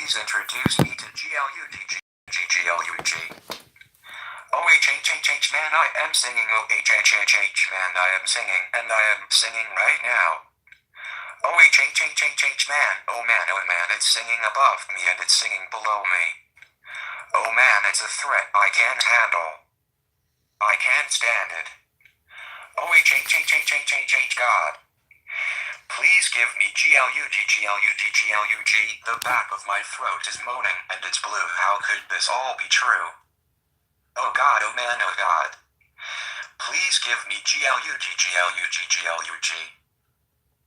please introduce me to GLUDG. OHHHH man, I am singing. OHHHH man, I am singing, and I am singing right now. OHHHH man, oh man, it's singing above me and it's singing below me. Oh man, it's a threat I can't handle. I can't stand it. OHHHHH God. Please give me GLUG. The back of my throat is moaning and it's blue. How could this all be true? Oh God, oh man, oh God. Please give me GLUG.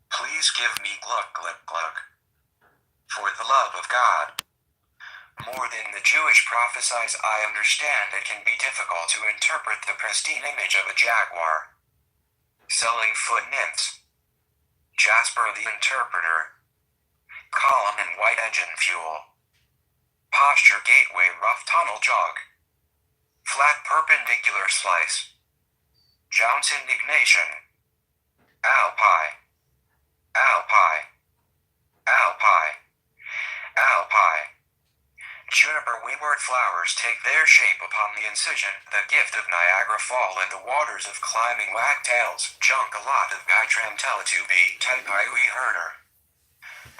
Please give me glug. For the love of God. More than the Jewish prophesies, I understand it can be difficult to interpret the pristine image of a jaguar. Selling foot nymphs. Jasper the interpreter. Column and white engine fuel. Posture gateway rough tunnel jog. Flat perpendicular slice. Jounce indignation. Alpine. Juniper wayward flowers take their shape upon the incision, the gift of Niagara Fall and the waters of climbing wagtails, junk a lot of guy tram teletubby, type we herder.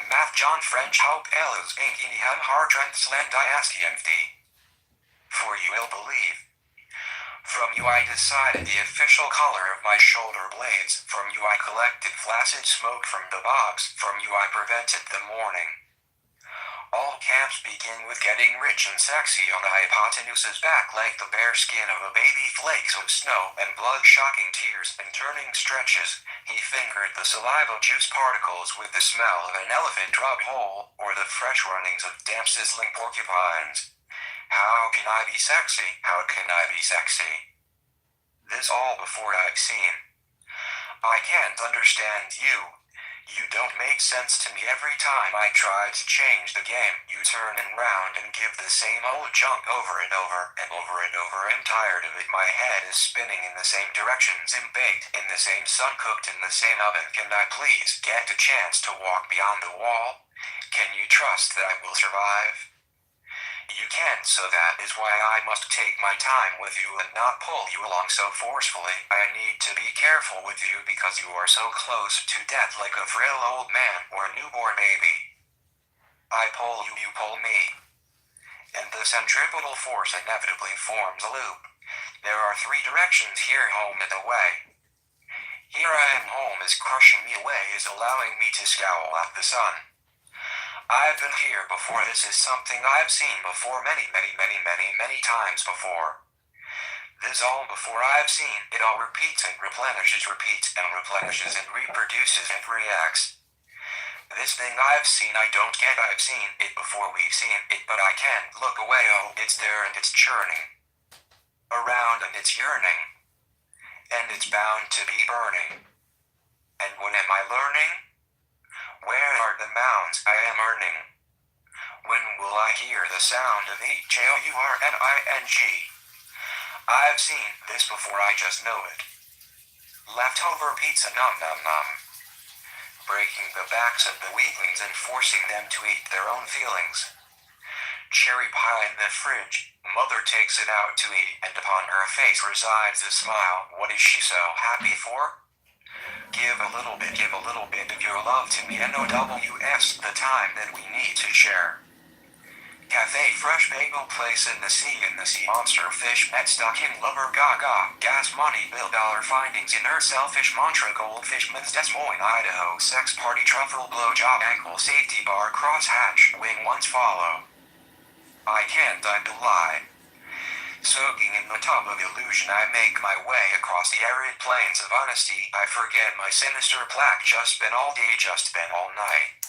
Math John French hope Elos Inky Ham Hartrent Sland ISTMD. For you will believe. From you I decided the official color of my shoulder blades, from you I collected flaccid smoke from the bogs, from you I prevented the morning. All camps begin with getting rich and sexy on the hypotenusa's back like the bare skin of a baby, flakes of snow and blood-shocking tears and turning stretches. He fingered the saliva juice particles with the smell of an elephant drug hole or the fresh runnings of damp sizzling porcupines. How can I be sexy? How can I be sexy? This all before I've seen. I can't understand you. You don't make sense to me. Every time I try to change the game, you turn and round and give the same old junk over and over and over and over. I'm tired of it. My head is spinning in the same directions and baked in the same sun, cooked in the same oven. Can I please get a chance to walk beyond the wall? Can you trust that I will survive? You can't, so that is why I must take my time with you and not pull you along so forcefully. I need to be careful with you because you are so close to death, like a frail old man or a newborn baby. I pull you, you pull me. And the centripetal force inevitably forms a loop. There are three directions here, home and away. Here I am, home is crushing me away, is allowing me to scowl at the sun. I've been here before. This is something I've seen before many times before. This all before I've seen. It all repeats and replenishes, repeats and replenishes and reproduces and reacts. This thing I've seen, I don't get. I've seen it before we've seen it, but I can't look away. Oh, it's there and it's churning around and it's yearning, and it's bound to be burning. And when am I learning? Where are the mounds I am earning? When will I hear the sound of HJOURNING? I've seen this before, I just know it. Leftover pizza, nom. Breaking the backs of the weaklings and forcing them to eat their own feelings. Cherry pie in the fridge, mother takes it out to eat, and upon her face resides a smile. What is she so happy for? Give a little bit of your love to me, NOWS, the time that we need to share. Cafe fresh bagel place in the sea, monster fish met stuck in lover gaga, gas money bill dollar findings in earth selfish mantra goldfish myths Des Moines, Idaho, sex party truffle blow job ankle safety bar cross hatch wing once follow. I can't lie. Soaking in the tub of illusion, I make my way across the arid plains of honesty. I forget my sinister plaque. Just been all day, just been all night.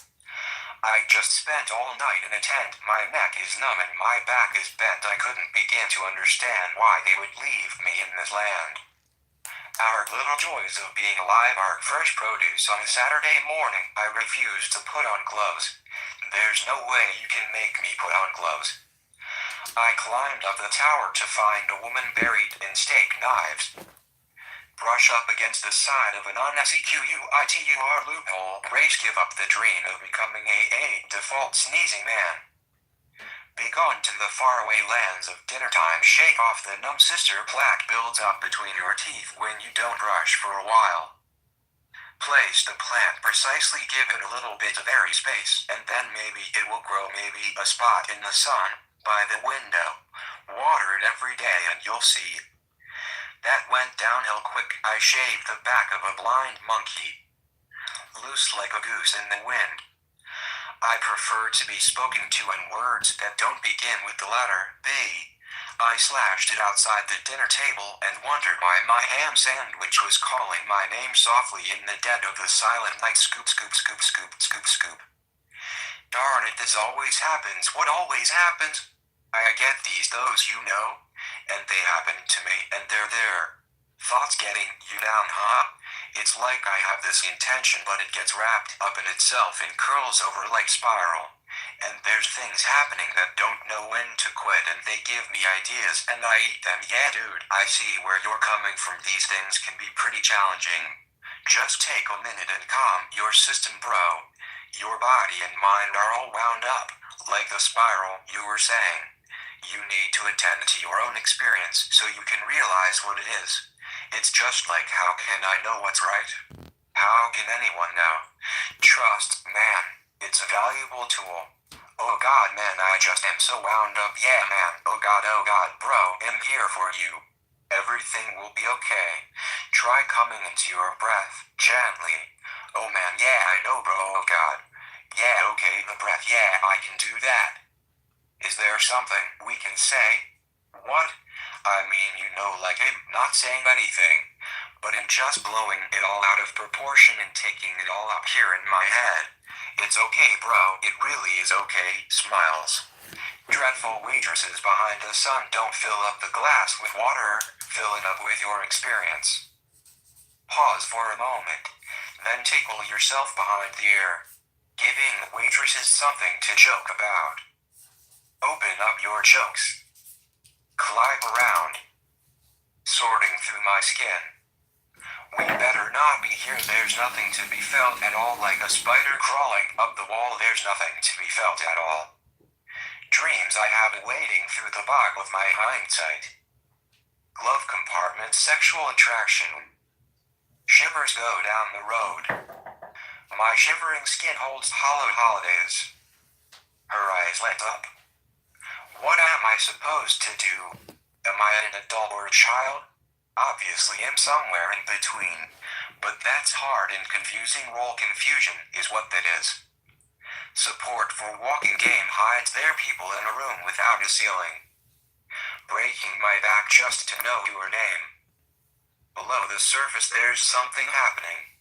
I just spent all night in a tent. My neck is numb and my back is bent. I couldn't begin to understand why they would leave me in this land. Our little joys of being alive are fresh produce on a Saturday morning. I refuse to put on gloves. There's no way you can make me put on gloves. I climbed up the tower to find a woman buried in steak knives. Brush up against the side of a non-SEQUITUR loophole. Race give up the dream of becoming a default sneezing man. Begone to the faraway lands of dinner time. Shake off the numb sister plaque builds up between your teeth when you don't brush for a while. Place the plant precisely, give it a little bit of airy space, and then maybe it will grow, maybe a spot in the sun, by the window. Water it every day and you'll see. That went downhill quick. I shaved the back of a blind monkey. Loose like a goose in the wind. I prefer to be spoken to in words that don't begin with the letter B. I slashed it outside the dinner table and wondered why my ham sandwich was calling my name softly in the dead of the silent night. Scoop, scoop, scoop, scoop, scoop, scoop. Darn it, this always happens. What always happens? I get these, those, you know, and they happen to me, and they're there. Thoughts getting you down, huh? It's like I have this intention, but it gets wrapped up in itself and curls over like spiral. And there's things happening that don't know when to quit, and they give me ideas, and I eat them. Yeah, dude, I see where you're coming from. These things can be pretty challenging. Just take a minute and calm your system, bro. Your body and mind are all wound up, like the spiral you were saying. You need to attend to your own experience so you can realize what it is. It's just like, how can I know what's right? How can anyone know? Trust, man. It's a valuable tool. Oh God, man, I just am so wound up. Yeah, man. Oh God, bro, I'm here for you. Everything will be okay. Try coming into your breath, gently. Oh man, yeah, I know, bro. Oh God. Yeah, okay, the breath. Yeah, I can do that. Is there something we can say? What? I mean, you know, like I'm not saying anything, but I'm just blowing it all out of proportion and taking it all up here in my head. It's okay, bro, it really is okay. Smiles. Dreadful waitresses behind the sun. Don't fill up the glass with water, fill it up with your experience. Pause for a moment, then tickle yourself behind the ear, giving the waitresses something to joke about. Open up your jokes. Climb around. Sorting through my skin. We better not be here. There's nothing to be felt at all, like a spider crawling up the wall. There's nothing to be felt at all. Dreams I have waiting through the bog of my hindsight. Glove compartment, sexual attraction. Shivers go down the road. My shivering skin holds hollow holidays. Her eyes light up. What am I supposed to do? Am I an adult or a child? Obviously I'm somewhere in between. But that's hard and confusing. Role confusion is what that is. Support for walking game hides their people in a room without a ceiling. Breaking my back just to know your name. Below the surface there's something happening.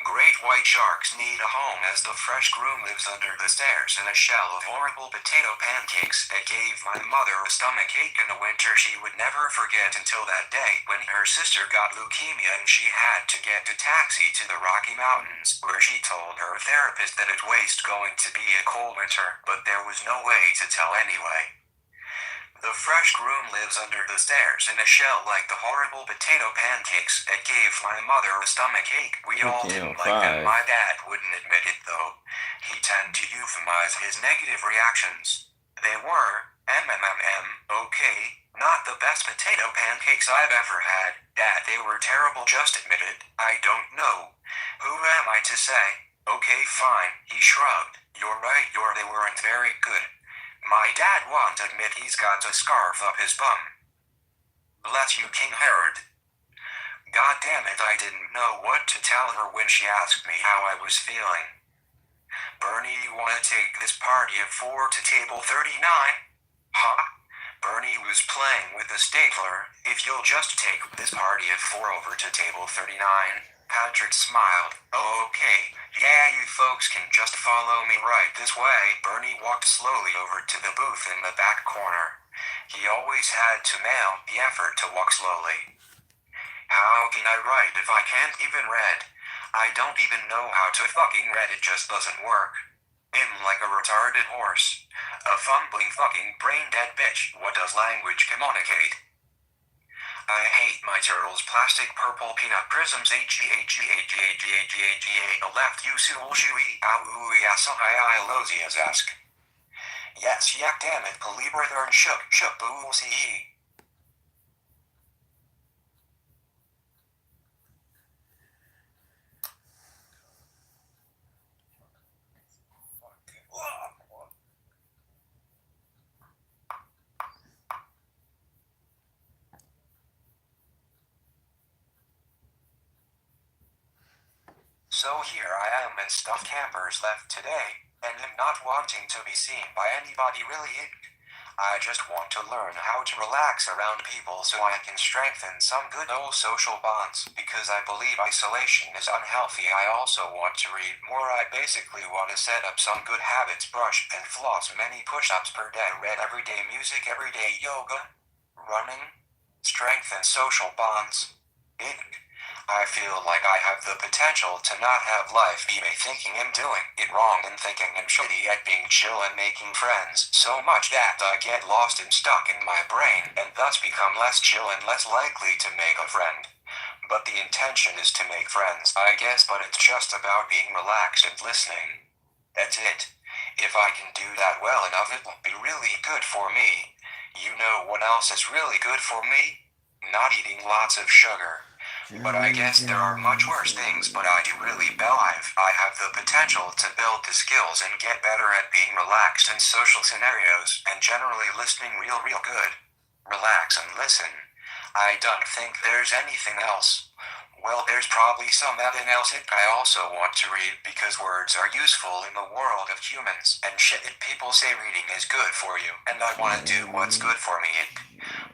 Great white sharks need a home as the fresh groom lives under the stairs in a shell of horrible potato pancakes that gave my mother a stomachache in the winter she would never forget until that day when her sister got leukemia and she had to get a taxi to the Rocky Mountains, where she told her therapist that it was going to be a cold winter, but there was no way to tell anyway. The fresh groom lives under the stairs in a shell like the horrible potato pancakes that gave my mother a stomachache. We all didn't like them. My dad wouldn't admit it though. He tended to euphemize his negative reactions. They were, okay, not the best potato pancakes I've ever had. Dad, they were terrible, just admit it. I don't know. Who am I to say? Okay, fine, he shrugged. You're right, they weren't very good. My dad won't admit he's got a scarf up his bum. Bless you, King Herod. God damn it, I didn't know what to tell her when she asked me how I was feeling. Bernie, you wanna take this party of 4 to table 39? Huh? Bernie was playing with the stapler. If you'll just take this party of 4 over to table 39. Patrick smiled. Oh, okay. Yeah, you folks can just follow me right this way. Bernie walked slowly over to the booth in the back corner. He always had to make the effort to walk slowly. How can I write if I can't even read? I don't even know how to fucking read, it just doesn't work. I'm like a retarded horse. A fumbling fucking brain-dead bitch. What does language communicate? I hate my turtles. Plastic purple peanut prisms. Left you sul shui au uiasahai lozias ask. Yes, yak damn it, Calibre shook boo see. So here I am in stuffed campers left today, and am not wanting to be seen by anybody really. I just want to learn how to relax around people so I can strengthen some good old social bonds. Because I believe isolation is unhealthy. I also want to read more. I basically want to set up some good habits, brush and floss many push-ups per day, read everyday music, everyday yoga, running, strengthen social bonds. I feel like I have the potential to not have life be me thinking I'm doing it wrong and thinking I'm shitty at being chill and making friends so much that I get lost and stuck in my brain and thus become less chill and less likely to make a friend. But the intention is to make friends, I guess, but it's just about being relaxed and listening. That's it. If I can do that well enough, it will be really good for me. You know what else is really good for me? Not eating lots of sugar. But I guess there are much worse things, but I do really believe I have the potential to build the skills and get better at being relaxed in social scenarios and generally listening real good. Relax and listen. I don't think there's anything else. Well, there's probably something else I also want to read because words are useful in the world of humans and shit. People say reading is good for you, and I want to do what's good for me.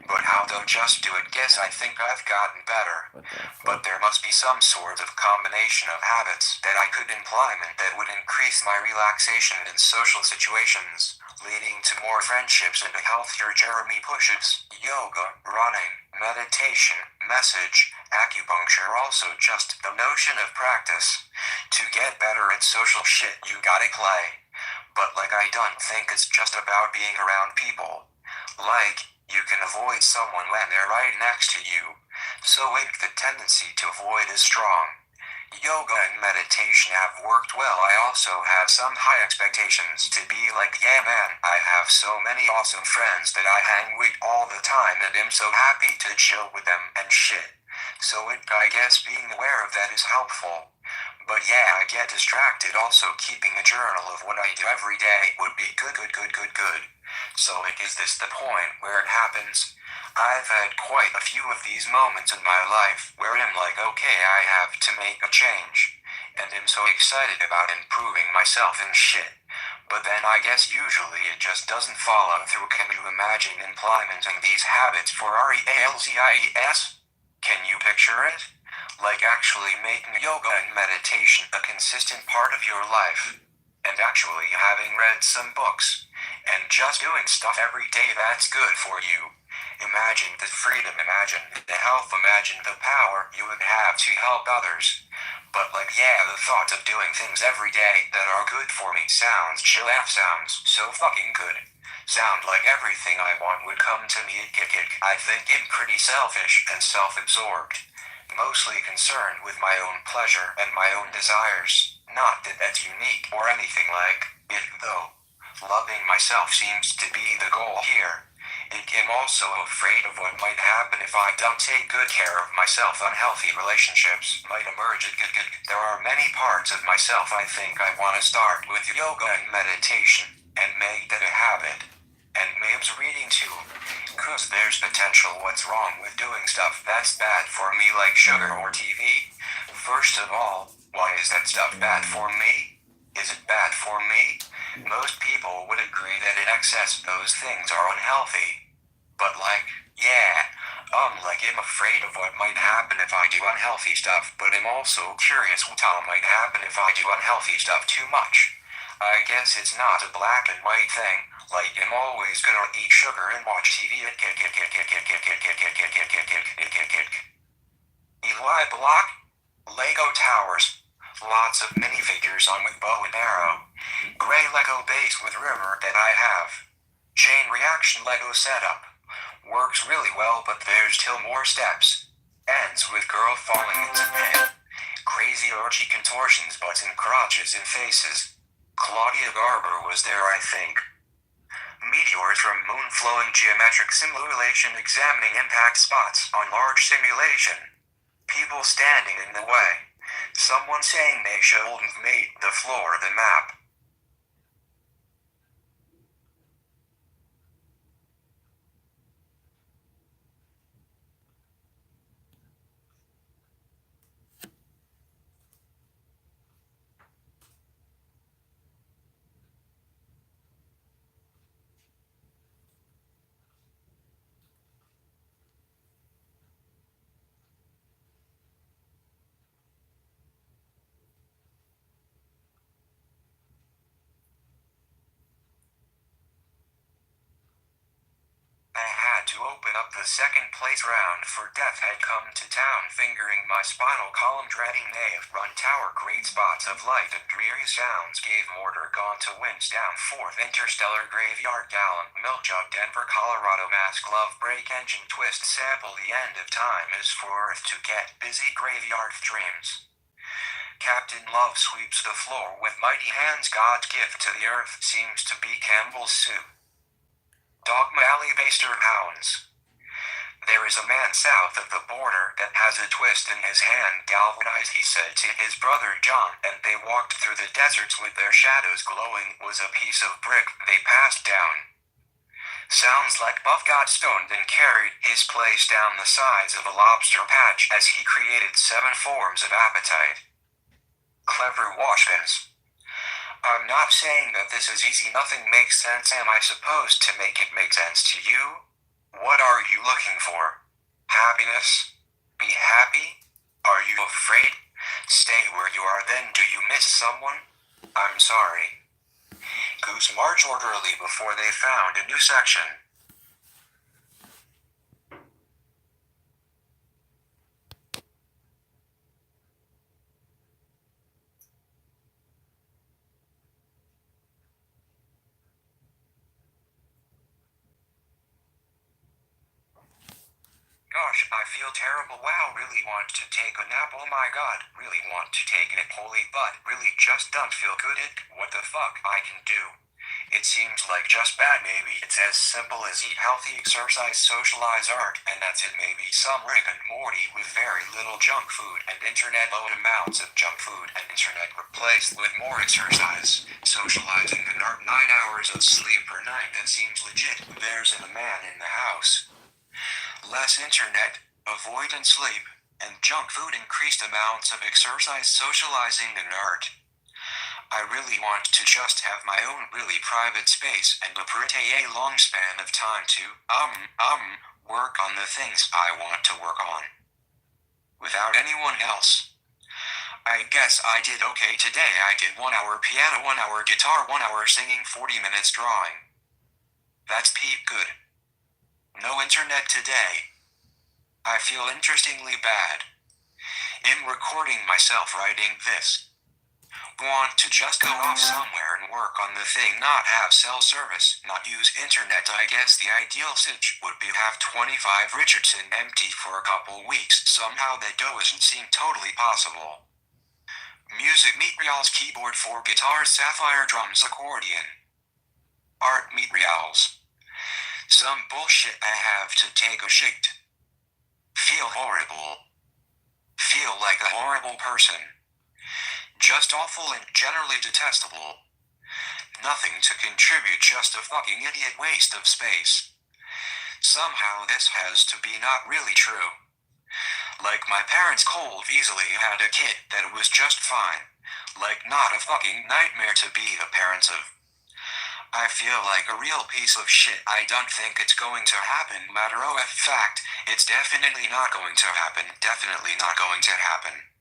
But how to just do it? Guess I think I've gotten better. But there must be some sort of combination of habits that I could implement that would increase my relaxation in social situations, leading to more friendships and a healthier Jeremy push-ups, yoga, running, meditation, message, acupuncture. Also just the notion of practice. To get better at social shit, you gotta play. But like I don't think it's just about being around people. Like, you can avoid someone when they're right next to you. So the tendency to avoid is strong. Yoga and meditation have worked well. I also have some high expectations to be like, yeah man, I have so many awesome friends that I hang with all the time and I'm so happy to chill with them and shit. So I guess being aware of that is helpful. But yeah, I get distracted. Also keeping a journal of what I do every day would be good. So is this the point where it happens? I've had quite a few of these moments in my life where I'm like, okay, I have to make a change. And I'm so excited about improving myself and shit. But then I guess usually it just doesn't follow through. Can you imagine implementing these habits for REALSIES? Can you picture it? Like actually making yoga and meditation a consistent part of your life. And actually having read some books. And just doing stuff every day that's good for you. Imagine the freedom, imagine the health, imagine the power you would have to help others. But like yeah, the thought of doing things every day that are good for me sounds chill. Sounds so fucking good. Sound like everything I want would come to me. I think I'm pretty selfish and self-absorbed. Mostly concerned with my own pleasure and my own desires. Not that that's unique or anything like it though. Loving myself seems to be the goal here. I'm also afraid of what might happen if I don't take good care of myself. Unhealthy relationships might emerge. There are many parts of myself I think I want to start with yoga and meditation, and make that a habit. And maybe reading too. Cause there's potential. What's wrong with doing stuff that's bad for me like sugar or TV? First of all, why is that stuff bad for me? Is it bad for me? Most people would agree that in excess those things are unhealthy. But like, yeah, like I'm afraid of what might happen if I do unhealthy stuff, but I'm also curious what might happen if I do unhealthy stuff too much. I guess it's not a black and white thing, like I'm always gonna eat sugar and watch TV. Eli Block? Lego Towers. Lots of minifigures on with bow and arrow. Gray Lego base with river that I have. Chain reaction Lego setup. Works really well, but there's still more steps. Ends with girl falling into pit. Crazy orgy contortions, butts and crotches and faces. Claudia Garber was there, I think. meteors from moon flowing geometric simulation examining impact spots on large simulation. People standing in the way. Someone saying they shouldn't have made the floor the map. I had to open up the second place round for death had come to town fingering my spinal column dreading they have run tower great spots of light and dreary sounds gave mortar gone to winds down fourth interstellar graveyard gallon milk jug Denver Colorado mass glove break engine twist sample the end of time is for earth to get busy graveyard dreams. Captain Love sweeps the floor with mighty hands God's gift to the earth seems to be Campbell's soup. Dogma Alley Baster Hounds. There is a man south of the border that has a twist in his hand galvanized he said to his brother John and they walked through the deserts with their shadows glowing was a piece of brick they passed down. Sounds like Buff got stoned and carried his place down the sides of a lobster patch as he created 7 forms of appetite. Clever washpins. I'm not saying that this is easy nothing makes sense am I supposed to make it make sense to you? What are you looking for? Happiness? Be happy? Are you afraid? Stay where you are then do you miss someone? I'm sorry. Goose march orderly before they found a new section. Gosh, I feel terrible. Wow, really want to take a nap. Oh my god, really want to take it. Holy butt, really just don't feel good. What the fuck I can do? It seems like just bad. Maybe it's as simple as eat healthy, exercise, socialize, art, and that's it. Maybe some Rick and Morty with very little junk food and internet load amounts of junk food and internet replaced with more exercise, socializing and art. 9 hours of sleep per night. That seems legit. There's a man in the house. Less internet, avoid and sleep, and junk food increased amounts of exercise, socializing, and art. I really want to just have my own really private space and a pretty long span of time to, work on the things I want to work on. Without anyone else. I guess I did okay today. I did 1 hour piano, 1 hour guitar, 1 hour singing, 40 minutes drawing. That's peak good. No internet today. I feel interestingly bad. I'm recording myself writing this. Want to just go off somewhere and work on the thing, not have cell service, not use internet. I guess the ideal sitch would be have 25 Richardson empty for a couple weeks. Somehow that doesn't seem totally possible. Music materials, keyboard for guitars, sapphire drums, accordion. Art materials. Some bullshit I have to take a shit. Feel horrible. Feel like a horrible person. Just awful and generally detestable. Nothing to contribute, just a fucking idiot waste of space. Somehow this has to be not really true. Like my parents cold easily had a kid that was just fine. Like not a fucking nightmare to be the parents of. I feel like a real piece of shit. I don't think it's going to happen. Matter of fact, it's definitely not going to happen. Definitely not going to happen.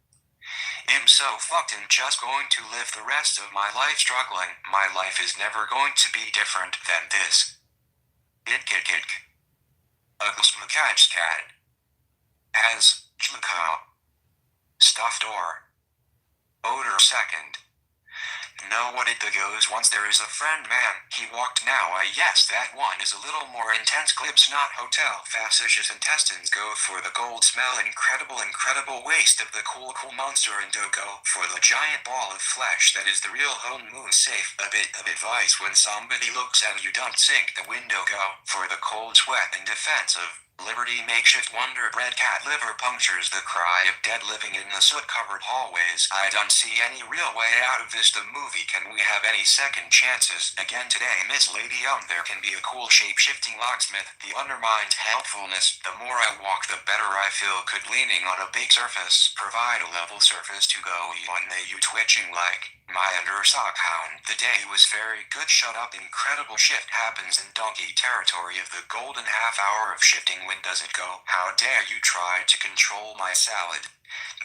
I'm so fucked and just going to live the rest of my life struggling. My life is never going to be different than this. It. Ugly cat. As Jluka. Stuffed or. Odor second. Know what it goes once there is a friend man, he walked now yes that one is a little more intense clips not hotel facetious intestines go for the gold smell incredible waste of the cool monster and go for the giant ball of flesh that is the real home moon safe a bit of advice when somebody looks at you don't sink the window go for the cold sweat in defense of liberty makeshift wonder bread cat liver punctures the cry of dead living in the soot-covered hallways. I don't see any real way out of this the movie. Can we have any second chances? Again today Miss Lady there can be a cool shape-shifting locksmith. The undermined helpfulness. The more I walk the better I feel could leaning on a big surface. Provide a level surface to go on you twitching like my undersock hound. The day was very good. Shut up. Incredible shift happens in donkey territory of the golden half hour of shifting. When does it go? How dare you try to control my salad?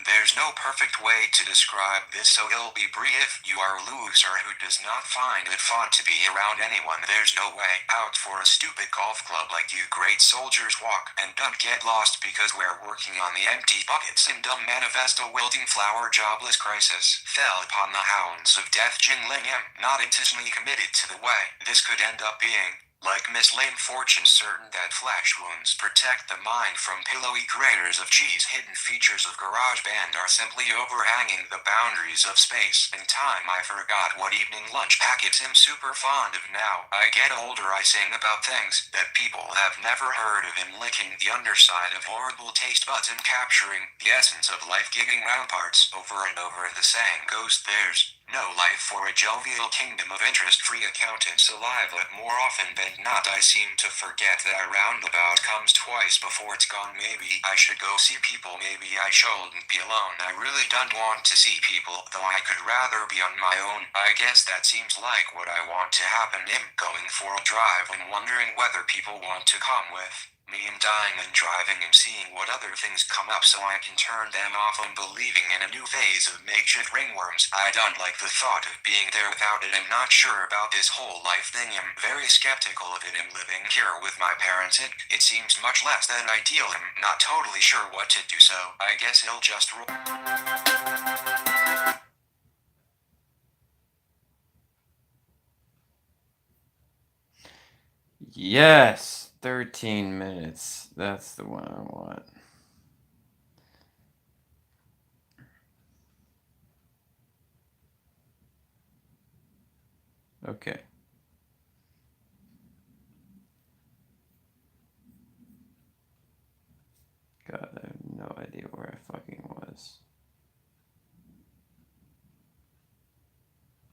There's no perfect way to describe this, so it'll be brief. You are a loser who does not find it fun to be around anyone. There's no way out for a stupid golf club like you. Great soldiers walk and don't get lost because we're working on the empty buckets and dumb manifesto wilting flower jobless crisis fell upon the hounds of death. Jin Ling am not intentionally committed to the way this could end up being. Like Miss Lame Fortune certain that flesh wounds protect the mind from pillowy craters of cheese. Hidden features of GarageBand are simply overhanging the boundaries of space and time. I forgot what evening lunch packets I'm super fond of now. I get older I sing about things that people have never heard of. Him licking the underside of horrible taste buds and capturing the essence of life, giving round parts over and over. The saying goes there's no life for a jovial kingdom of interest-free accountant saliva. More often than not I seem to forget that a roundabout comes twice before it's gone. Maybe I should go see people. Maybe I shouldn't be alone. I really don't want to see people, though I could rather be on my own. I guess that seems like what I want to happen. I'm going for a drive and wondering whether people want to come with me. I'm dying and driving and seeing what other things come up so I can turn them off and believing in a new phase of makeshift ringworms. I don't like the thought of being there without it. I'm not sure about this whole life thing. I'm very skeptical of it. I'm living here with my parents. It seems much less than ideal. I'm not totally sure what to do, so I guess it'll just roll. Yes! 13 minutes. That's the one I want. Okay. God, I have no idea where I fucking was.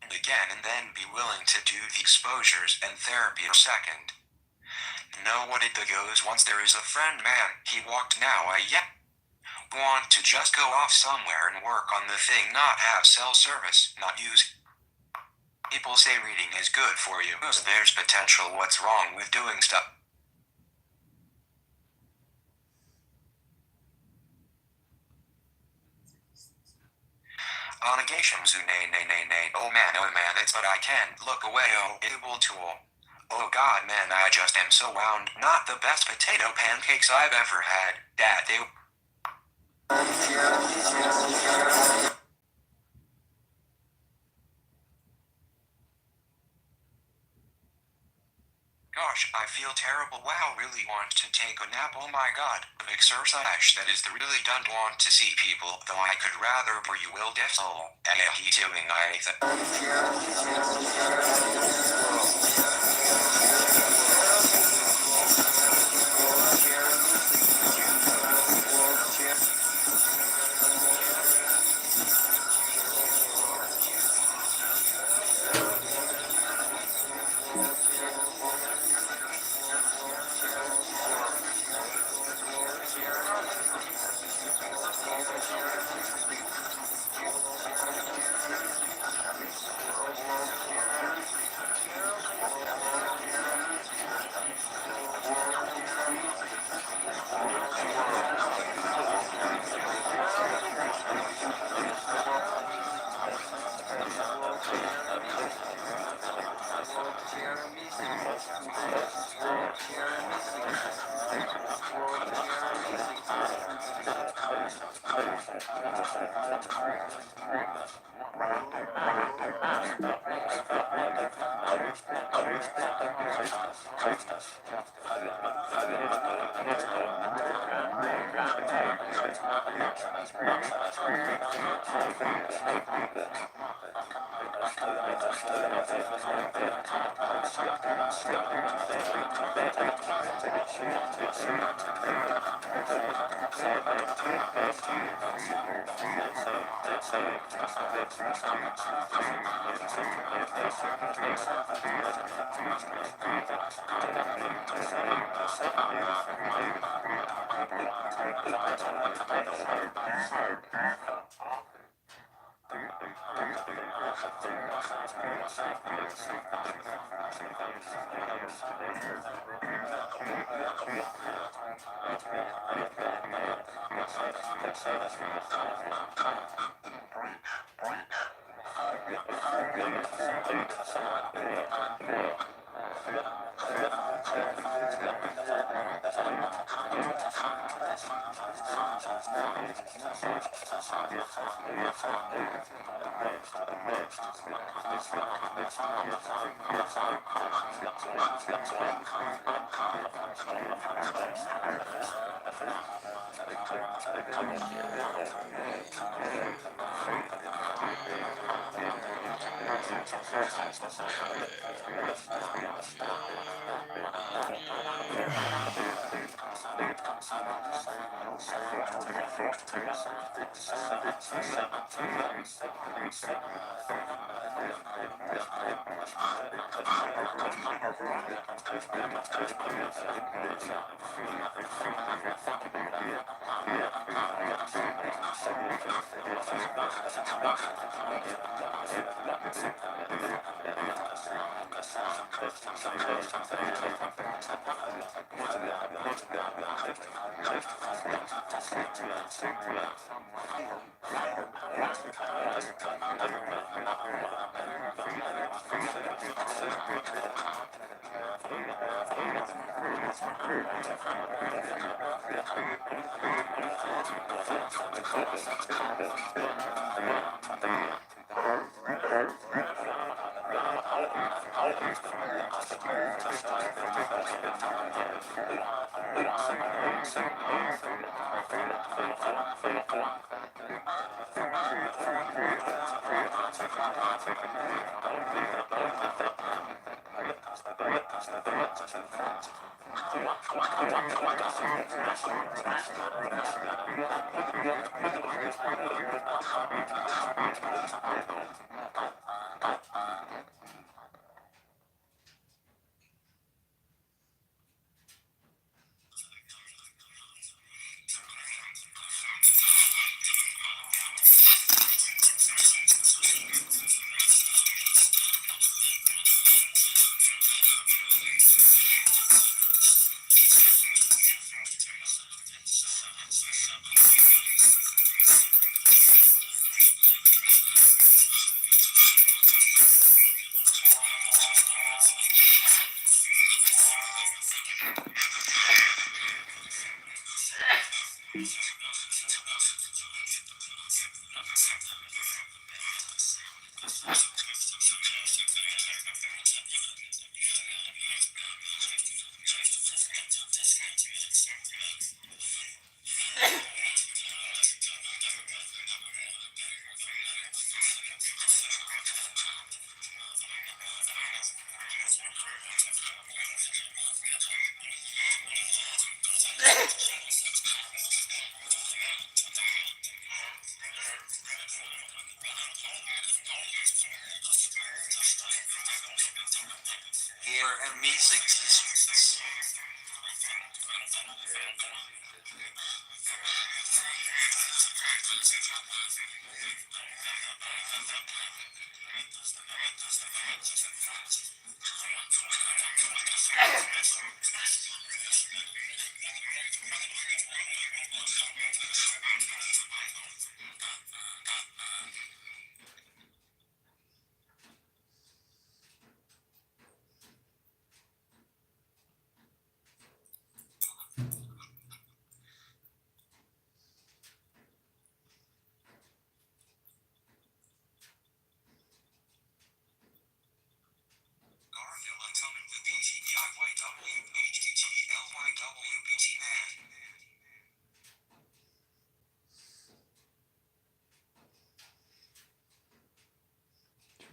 Again and then be willing to do the exposures and therapy a second. Know what it goes once there is a friend man, he walked now want to just go off somewhere and work on the thing, not have cell service, not use. People say reading is good for you, so there's potential. What's wrong with doing stuff? Nay. Oh man, it's but I can't look away. Oh, able tool. Oh god, man, I just am so wound. Not the best potato pancakes I've ever had. Dad, they. Gosh, I feel terrible. Wow, really want to take a nap. Oh my god. Exercise that is the really don't want to see people, though I could rather for you will def soul. He doing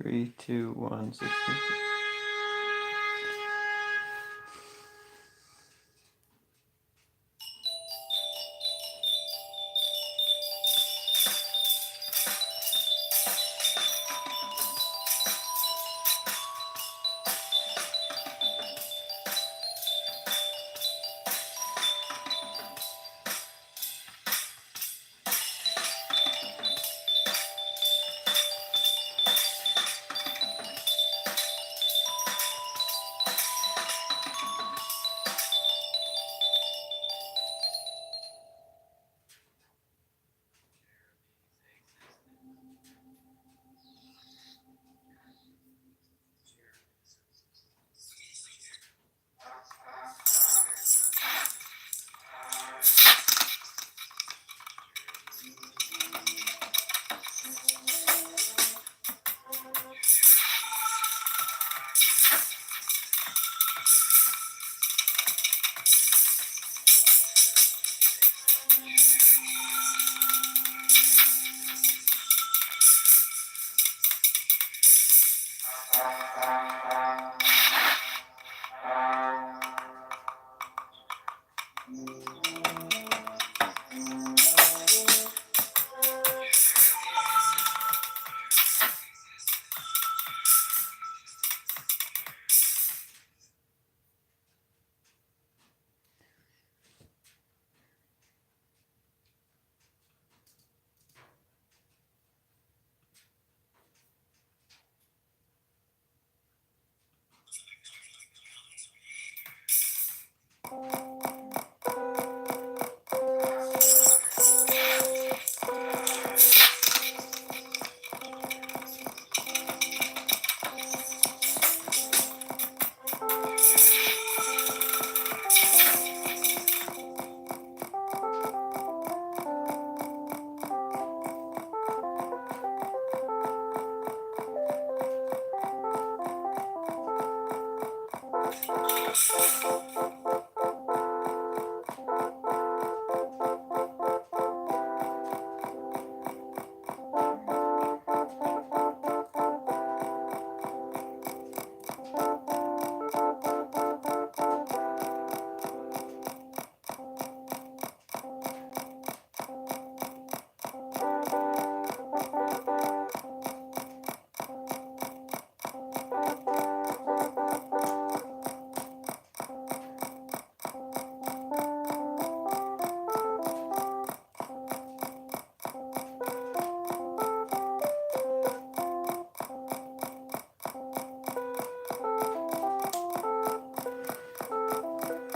3, 2, 1, 6, 5.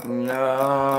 No.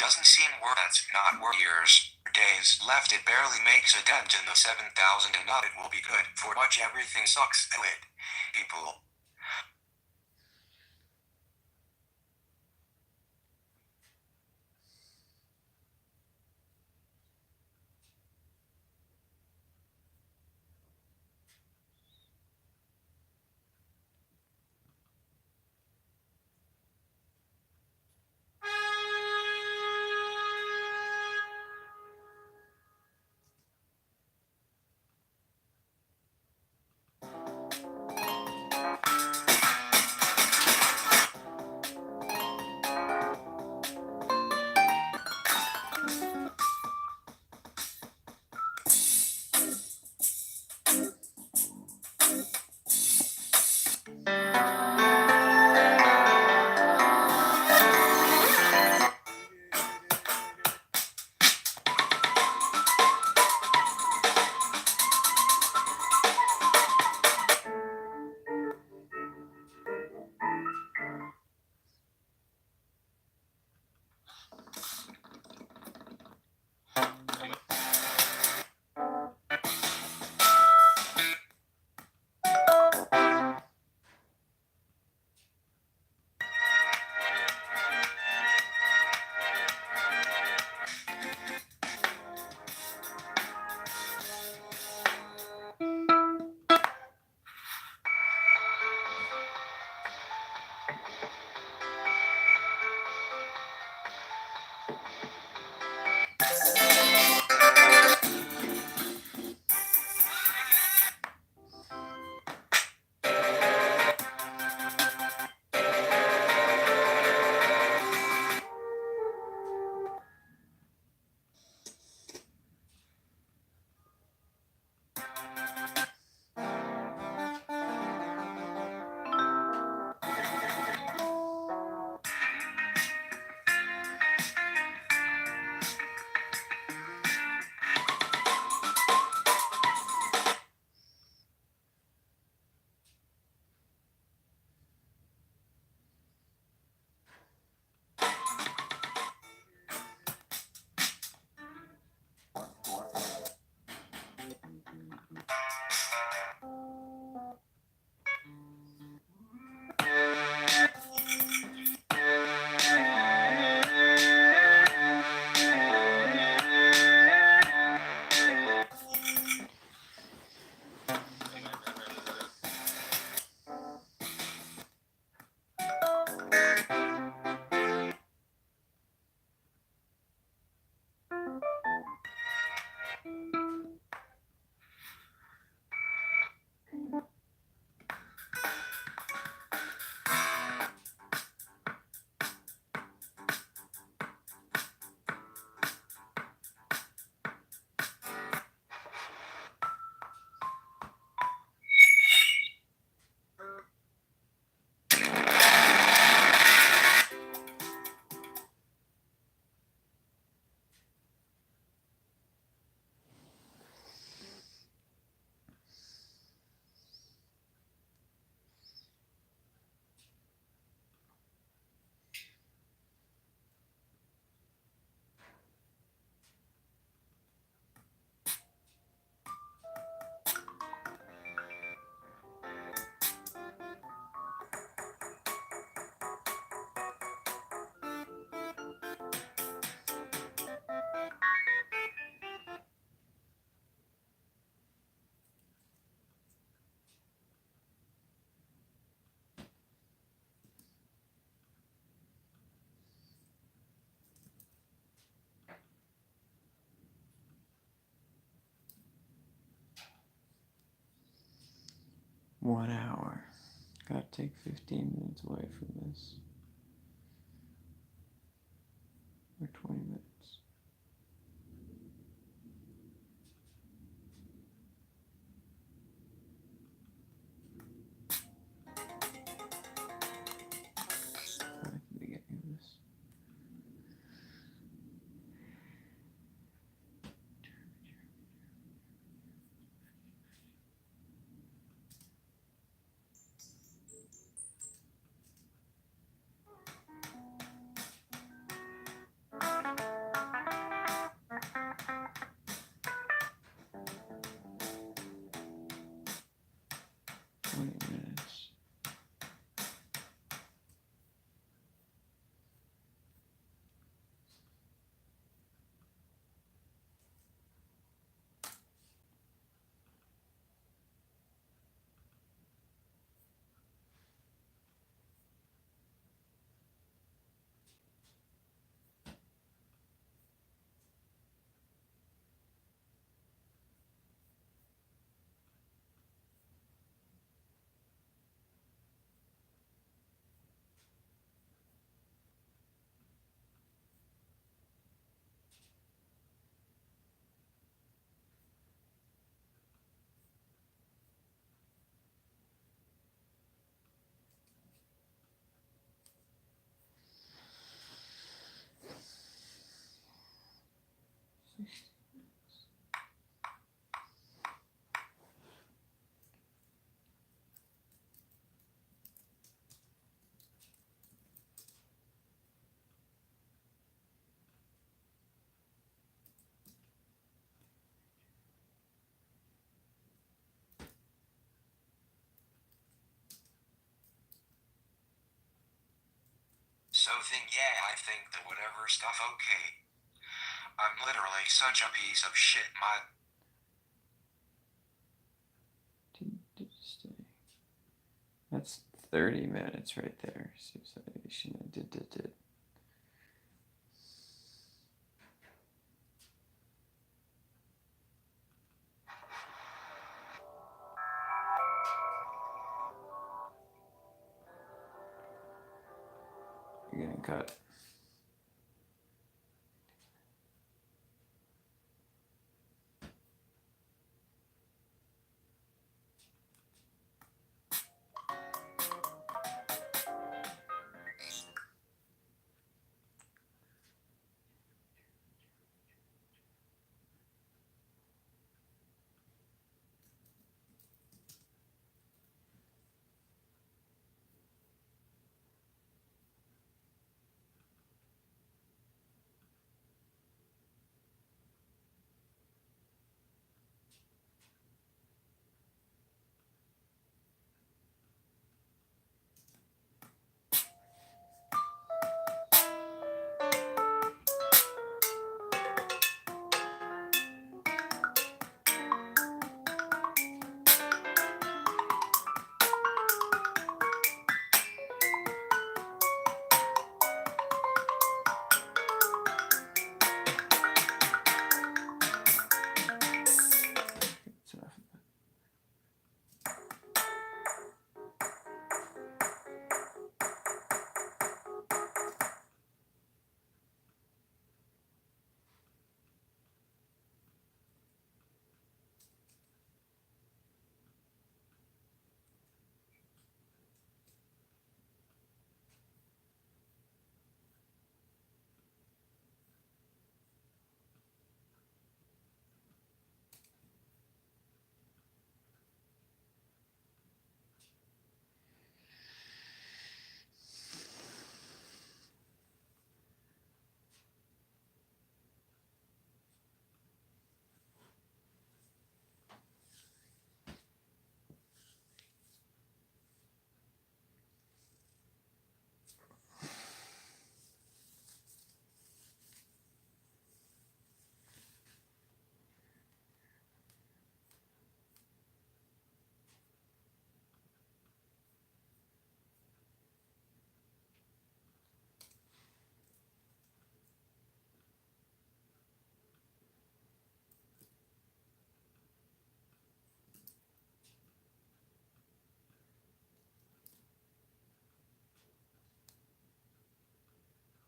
Doesn't seem worth not worth years, days left. It barely makes a dent in the 7,000 and not it will be good for much everything sucks. Lit. People. 1 hour. Gotta take 15 minutes away from this. Or 20 minutes. Right at the beginning of this. Minutes. So yeah, I think the whatever stuff okay. I'm literally such a piece of shit, That's 30 minutes right there. Suicidation. Did. You're getting cut.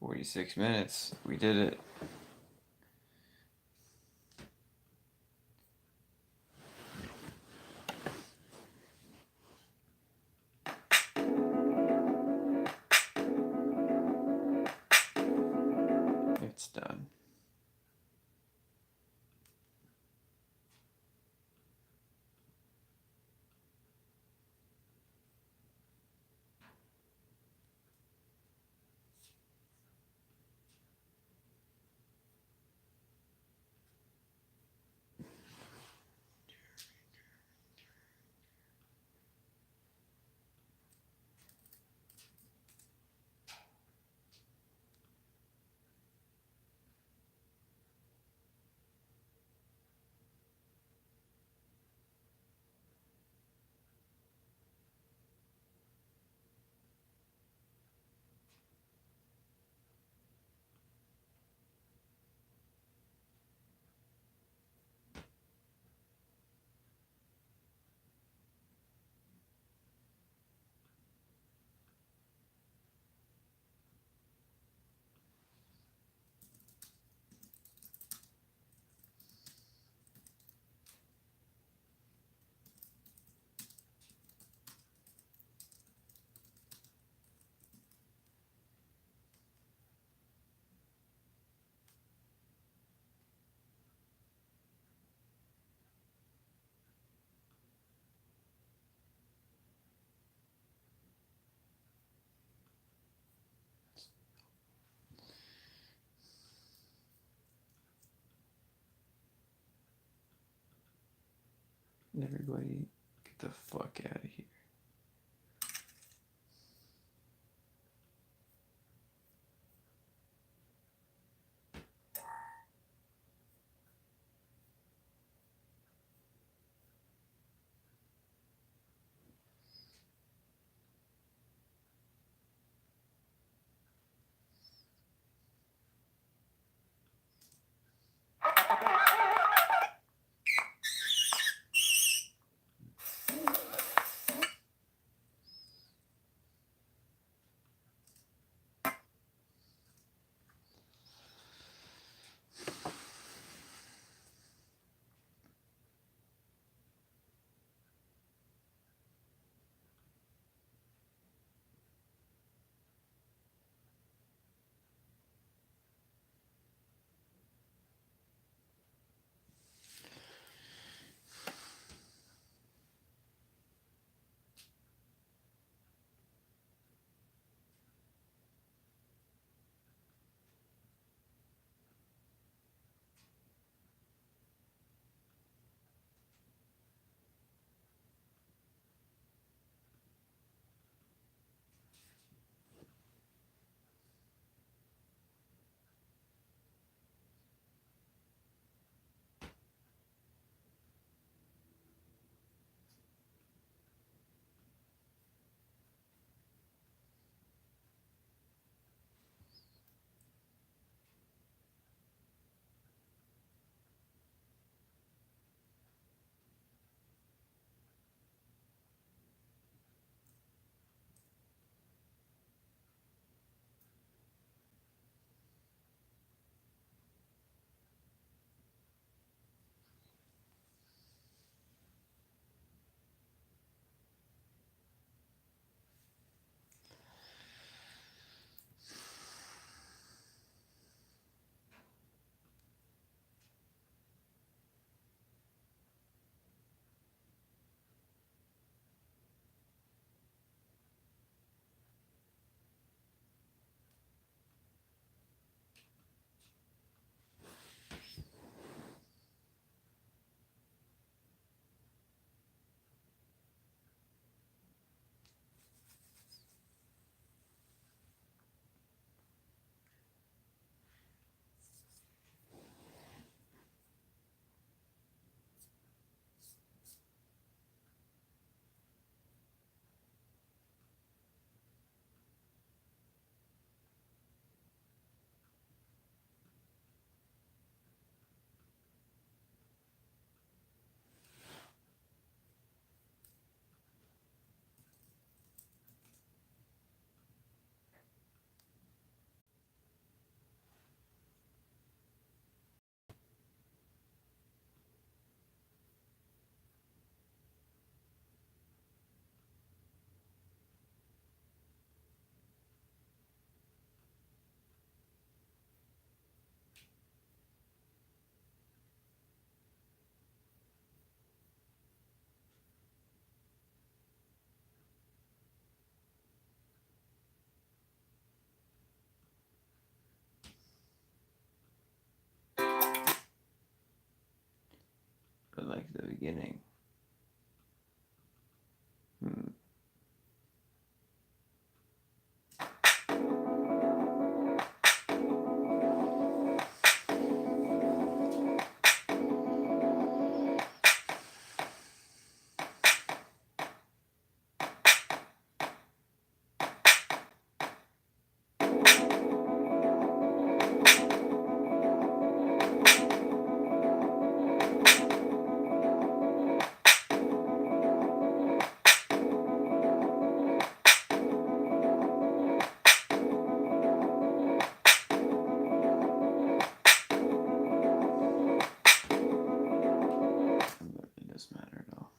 46 minutes. We did it. It's done. Everybody, get the fuck out of here. like the beginning. It doesn't matter at all.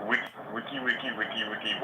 Wiki.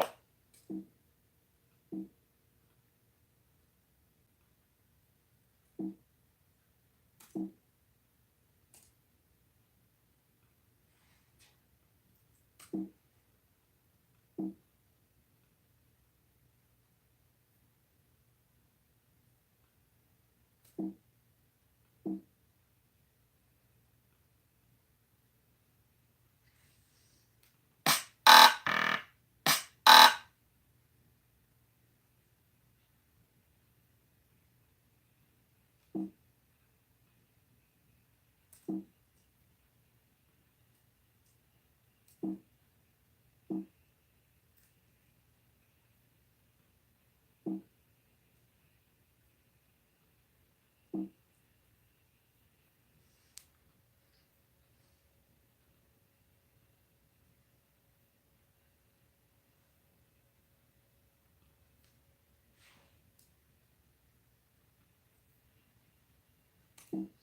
Wiki.